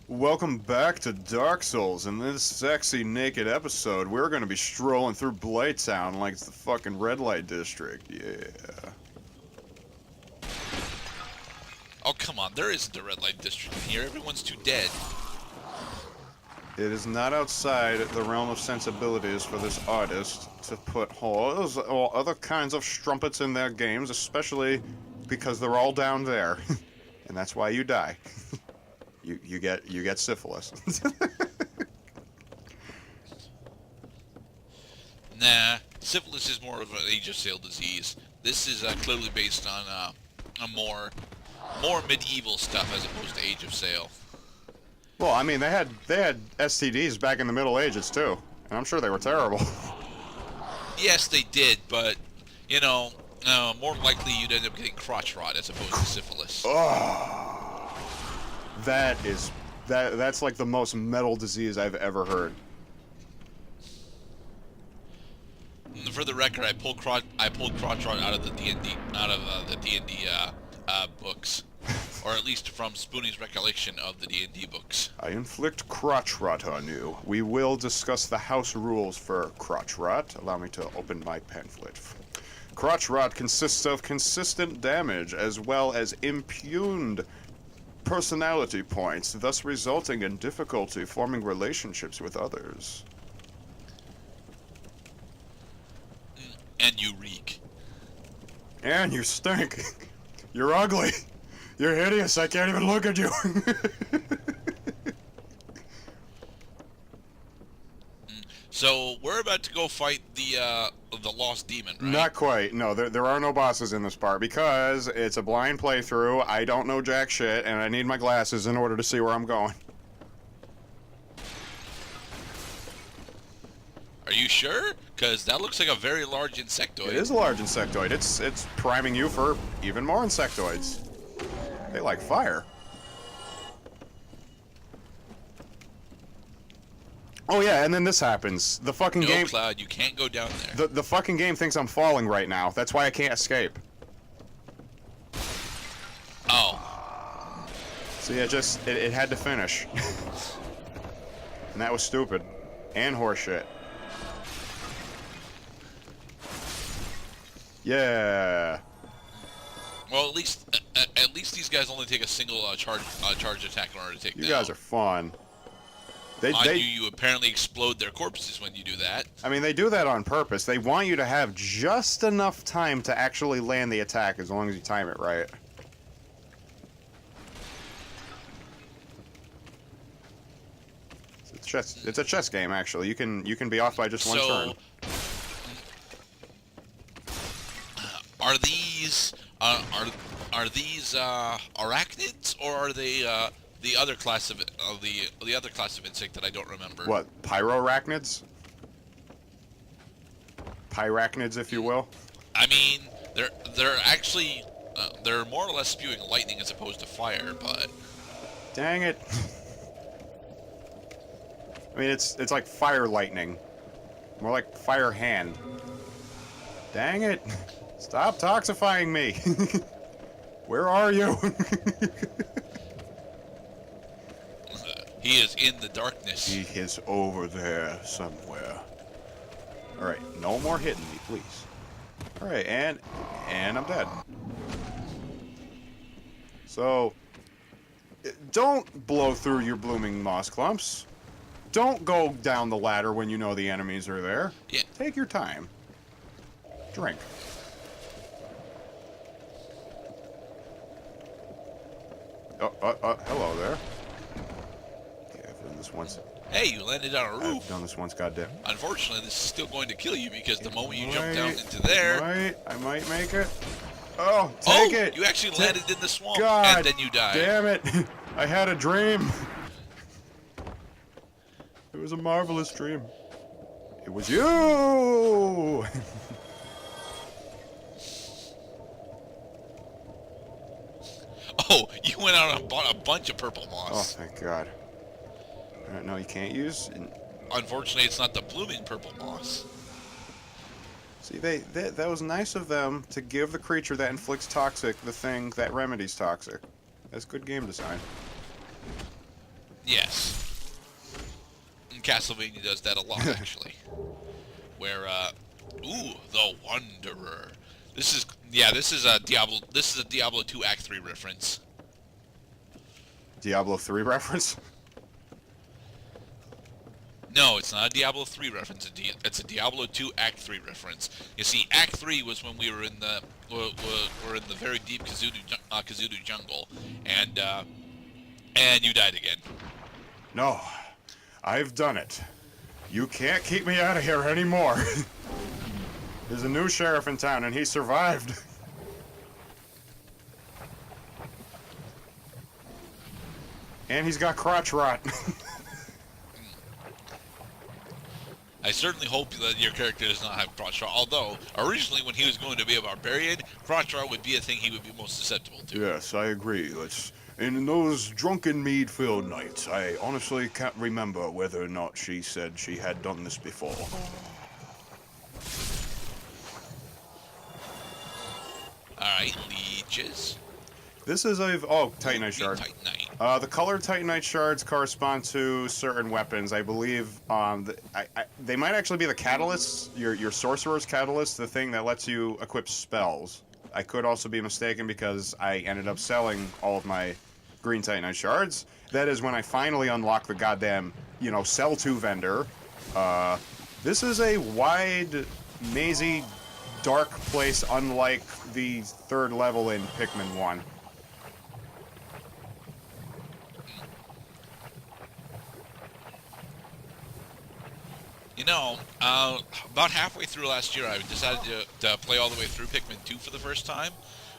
Welcome back to Dark Souls. In this sexy naked episode, we're gonna be strolling through Blighttown like it's the fucking red light district. Yeah. Oh, come on. There isn't a red light district here. Everyone's too dead. It is not outside the realm of sensibilities for this artist to put holes or other kinds of strumpets in their games, especially because they're all down there. And that's why you die. You get syphilis. Nah. Syphilis is more of an Age of Sail disease. This is clearly based on a more medieval stuff as opposed to Age of Sail. Well, I mean, they had STDs back in the Middle Ages too, and I'm sure they were terrible. Yes, they did, but you know, more likely you'd end up getting crotch rot as opposed to syphilis. Oh, that's like the most metal disease I've ever heard. For the record, I pulled crotch rot out of the D&D books, or at least from Spoonie's recollection of the D&D books. I inflict crotch rot on you. We will discuss the house rules for crotch rot. Allow me to open my pamphlet. Crotch rot consists of consistent damage as well as impugned personality points, thus resulting in difficulty forming relationships with others. And you reek. And you stink. You're ugly. You're hideous. I can't even look at you. So we're about to go fight the lost demon, right? Not quite. No, there are no bosses in this part because it's a blind playthrough. I don't know jack shit, and I need my glasses in order to see where I'm going. Are you sure? Because that looks like a very large insectoid. It is a large insectoid. It's priming you for even more insectoids. They like fire. Oh yeah, and then this happens. The fucking game. No, Cloud, you can't go down there. The fucking game thinks I'm falling right now. That's why I can't escape. Oh. See, it had to finish. And that was stupid. And horseshit. Yeah. Well, at least these guys only take a single charge attack in order to take them. You guys are fun. You apparently explode their corpses when you do that. I mean, they do that on purpose. They want you to have just enough time to actually land the attack as long as you time it right. It's a chess game, actually. You can be off by just one turn. Are these arachnids, or are they the other class of the other class of insect that I don't remember? What, pyrorachnids? Pyrachnids, if you will. I mean, they're actually they're more or less spewing lightning as opposed to fire, but dang it. I mean, it's like fire lightning. More like fire hand. Dang it. Stop toxifying me. Where are you? He is in the darkness. He is over there somewhere. Alright, no more hitting me, please. Alright, and I'm dead. So, don't blow through your blooming moss clumps. Don't go down the ladder when you know the enemies are there. Yeah. Take your time. Drink. Hello there. Okay, I've done this once. Hey, you landed on a roof. I've done this once, goddamn. Unfortunately, this is still going to kill you because the moment you jump down into there... I might make it. Oh, take it! You actually landed in the swamp, God and then you died. Damn it! I had a dream. It was a marvelous dream. It was you! Oh, you went out and bought a bunch of purple moss. Oh, thank God. No, you can't use... Unfortunately, it's not the blooming purple moss. See, that was nice of them to give the creature that inflicts toxic the thing that remedies toxic. That's good game design. Yes. And Castlevania does that a lot, actually. Where, ooh, the Wanderer. This is a Diablo 2 Act 3 reference. Diablo 3 reference? No, it's not a Diablo 3 reference. It's a Diablo 2 Act 3 reference. You see, Act 3 was when we were in the were in the very deep Kazudu jungle, and you died again. No, I've done it. You can't keep me out of here anymore. There's a new sheriff in town, and he survived. And he's got crotch rot. I certainly hope that your character does not have crotch rot, although, originally when he was going to be a barbarian, crotch rot would be a thing he would be most susceptible to. Yes, I agree. In those drunken mead-filled nights, I honestly can't remember whether or not she said she had done this before. Alright, leeches. This is Titanite shard. Titanite. The colored Titanite shards correspond to certain weapons. I believe they might actually be the catalysts, your sorcerer's catalyst, the thing that lets you equip spells. I could also be mistaken because I ended up selling all of my green Titanite shards. That is when I finally unlocked the goddamn, sell to vendor. This is a wide, mazy, dark place unlike the third level in Pikmin 1. About halfway through last year, I decided to play all the way through Pikmin 2 for the first time,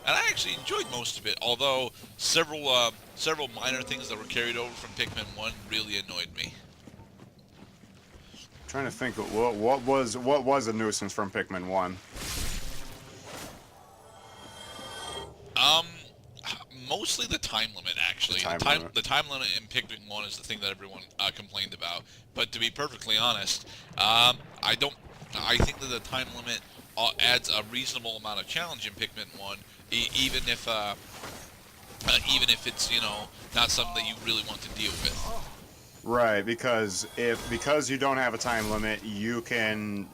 and I actually enjoyed most of it. Although several minor things that were carried over from Pikmin 1 really annoyed me. I'm trying to think of what was a nuisance from Pikmin 1. Mostly the time limit, actually. The time limit in Pikmin 1 is the thing that everyone complained about. But to be perfectly honest, I think that the time limit adds a reasonable amount of challenge in Pikmin 1, even if it's not something that you really want to deal with. Right, because you don't have a time limit, you can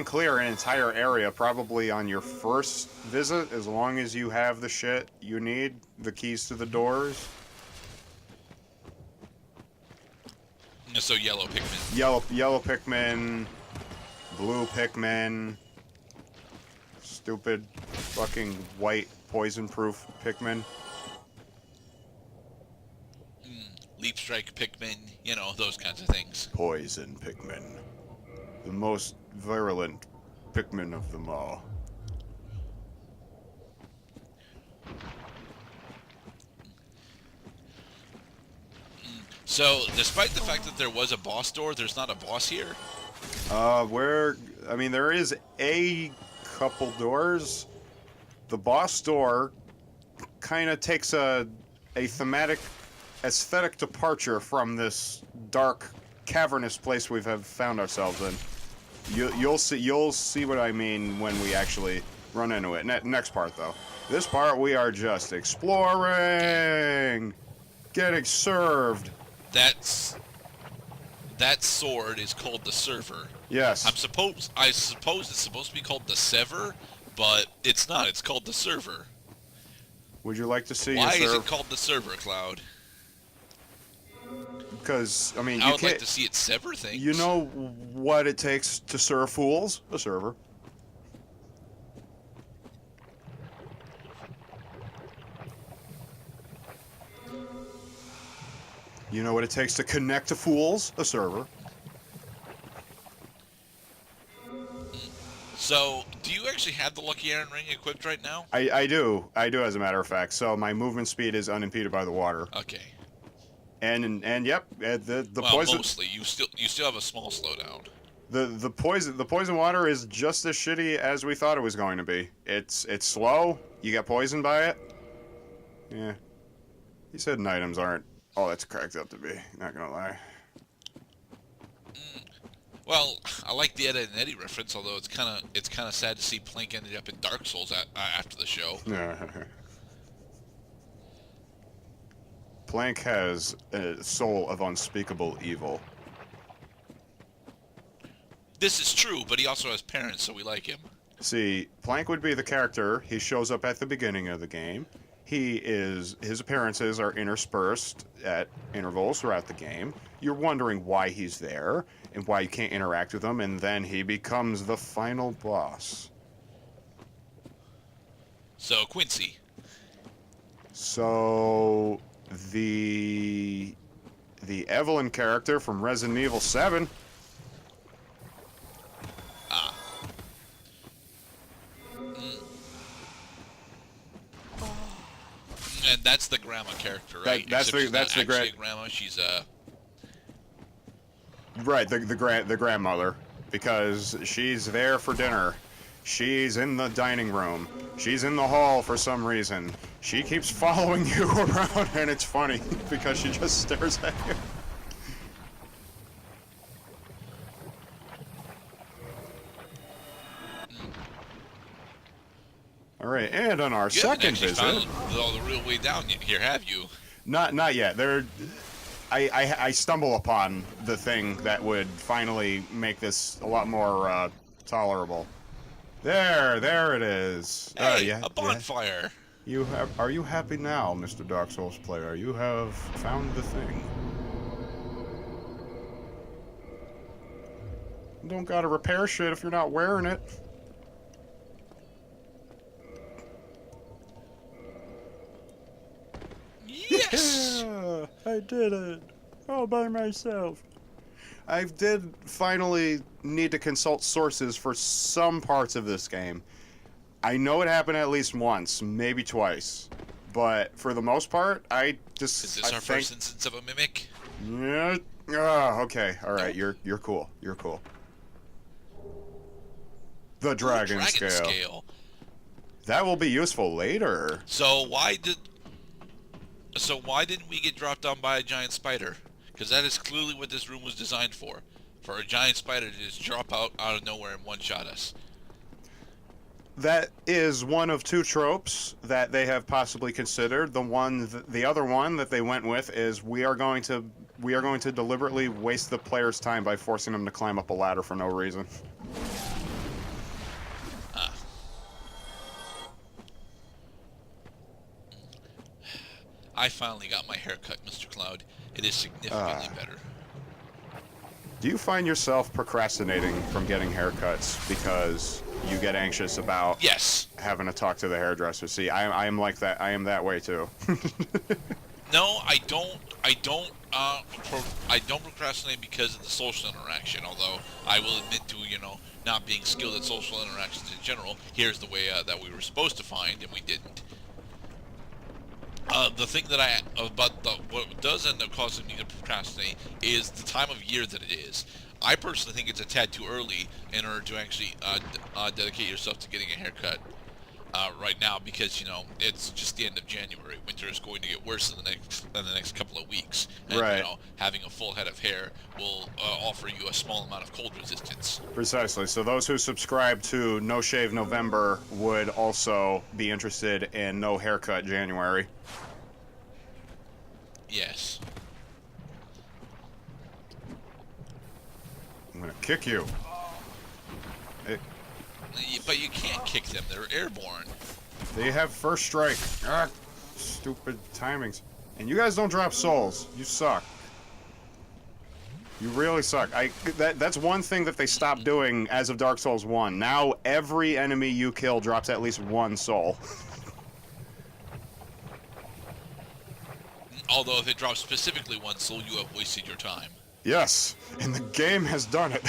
clear an entire area probably on your first visit as long as you have the shit you need, the keys to the doors. So yellow Pikmin. Yellow Pikmin, blue Pikmin, stupid fucking white poison-proof Pikmin. Leap Strike Pikmin, those kinds of things. Poison Pikmin. The most virulent Pikmin of them all. So, despite the fact that there was a boss door, there's not a boss here? There is a couple doors. The boss door kind of takes a thematic, aesthetic departure from this dark, cavernous place we have found ourselves in. You'll see what I mean when we actually run into it. Next part, though. This part, we are just exploring, getting served. That sword is called the Server. Yes. I suppose it's supposed to be called the Sever, but it's not. It's called the Server. Would you like to see? Why is it called the Server, Cloud? Because I would like to see it sever things. You know what it takes to serve fools? A server. You know what it takes to connect to fools? A server. So, do you actually have the Lucky Iron Ring equipped right now? I do, as a matter of fact. So my movement speed is unimpeded by the water. Okay. And yep, the well, poison. Mostly, you still have a small slowdown. The poison water is just as shitty as we thought it was going to be. It's slow. You get poisoned by it. Yeah. These hidden items aren't all that's cracked up to be. Not gonna lie. Well, I like the Ed and Eddie reference, although it's kind of sad to see Plank ended up in Dark Souls after the show. Plank has a soul of unspeakable evil. This is true, but he also has parents, so we like him. See, Plank would be the character. He shows up at the beginning of the game. His appearances are interspersed at intervals throughout the game. You're wondering why he's there and why you can't interact with him, and then he becomes the final boss. So, Quincy. So, the Evelyn character from Resident Evil 7. And that's the grandma character, right? That's the grandma. She's right, the grandmother, because she's there for dinner. She's in the dining room. She's in the hall for some reason. She keeps following you around, and it's funny because she just stares at you. All right, and on our second visit, found the real way down here, have you? Not yet. I stumble upon the thing that would finally make this a lot more tolerable. There it is. Hey, a bonfire. Yeah. Are you happy now, Mr. Dark Souls player? You have found the thing. You don't gotta repair shit if you're not wearing it. Yes! Yeah, I did it. All by myself. I did finally need to consult sources for some parts of this game. I know it happened at least once, maybe twice. But for the most part, I just... Is this our first instance of a mimic? Yeah. Oh, okay. Alright, you're cool. You're cool. The Dragon Scale. That will be useful later. So why didn't we get dropped down by a giant spider? Because that is clearly what this room was designed for a giant spider to just drop out of nowhere and one-shot us. That is one of two tropes that they have possibly considered. The other one that they went with is we are going to deliberately waste the player's time by forcing them to climb up a ladder for no reason. I finally got my hair cut, Mr. Cloud. It is significantly better. Do you find yourself procrastinating from getting haircuts because you get anxious about having to talk to the hairdresser? See, I am like that. I am that way too. No, I don't procrastinate because of the social interaction. Although I will admit to not being skilled at social interactions in general. Here's the way that we were supposed to find, and we didn't. The thing that what does end up causing me to procrastinate is the time of year that it is. I personally think it's a tad too early in order to actually dedicate yourself to getting a haircut right now, because it's just the end of January. Winter is going to get worse in the next couple of weeks, and right. Having a full head of hair will offer you a small amount of cold resistance. Precisely. So those who subscribe to No Shave November would also be interested in No Haircut January. Yes. I'm gonna kick you. But you can't kick them. They're airborne. They have first strike. Ah, stupid timings. And you guys don't drop souls. You suck. You really suck. That's one thing that they stopped doing as of Dark Souls 1. Now every enemy you kill drops at least one soul. Although if it drops specifically one soul, you have wasted your time. Yes, and the game has done it.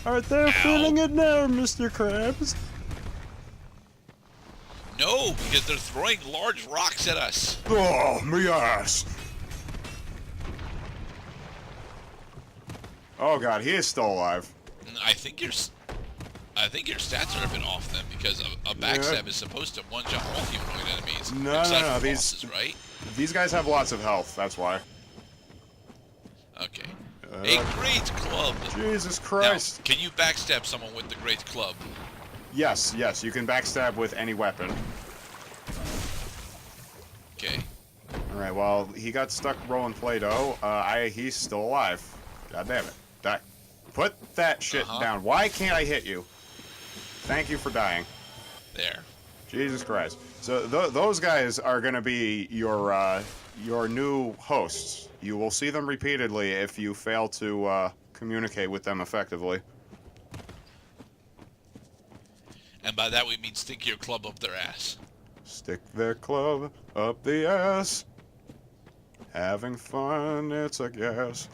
Aren't they feeling it now, Mr. Krabs? No, because they're throwing large rocks at us. Oh, my ass. Oh god, he is still alive. I think your stats are a bit off then, because a backstab is supposed to one-shot multi-point enemies. No. Bosses, right? These guys have lots of health, that's why. Okay. A great club. Jesus Christ. Now, can you backstab someone with the great club? Yes, you can backstab with any weapon. Okay. Alright, well, he got stuck rolling Play-Doh. He's still alive. God damn it. Die. Put that shit down. Why can't I hit you? Thank you for dying. There. Jesus Christ. So those guys are going to be your new hosts. You will see them repeatedly if you fail to communicate with them effectively. And by that we mean stick your club up their ass. Stick their club up the ass. Having fun, it's a gas.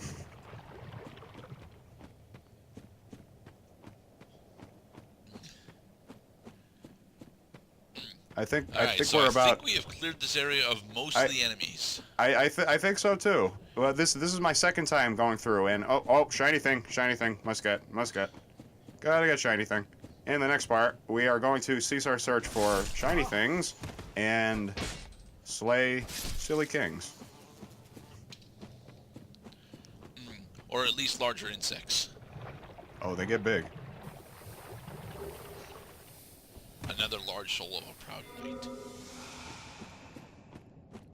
I think we're about. I think we have cleared this area of most of the enemies. I think so too. Well, this is my second time going through, and oh, shiny thing, must get. Gotta get shiny thing. In the next part, we are going to cease our search for shiny things and slay silly kings. Or at least larger insects. Oh, they get big. Another large soul of a proud knight.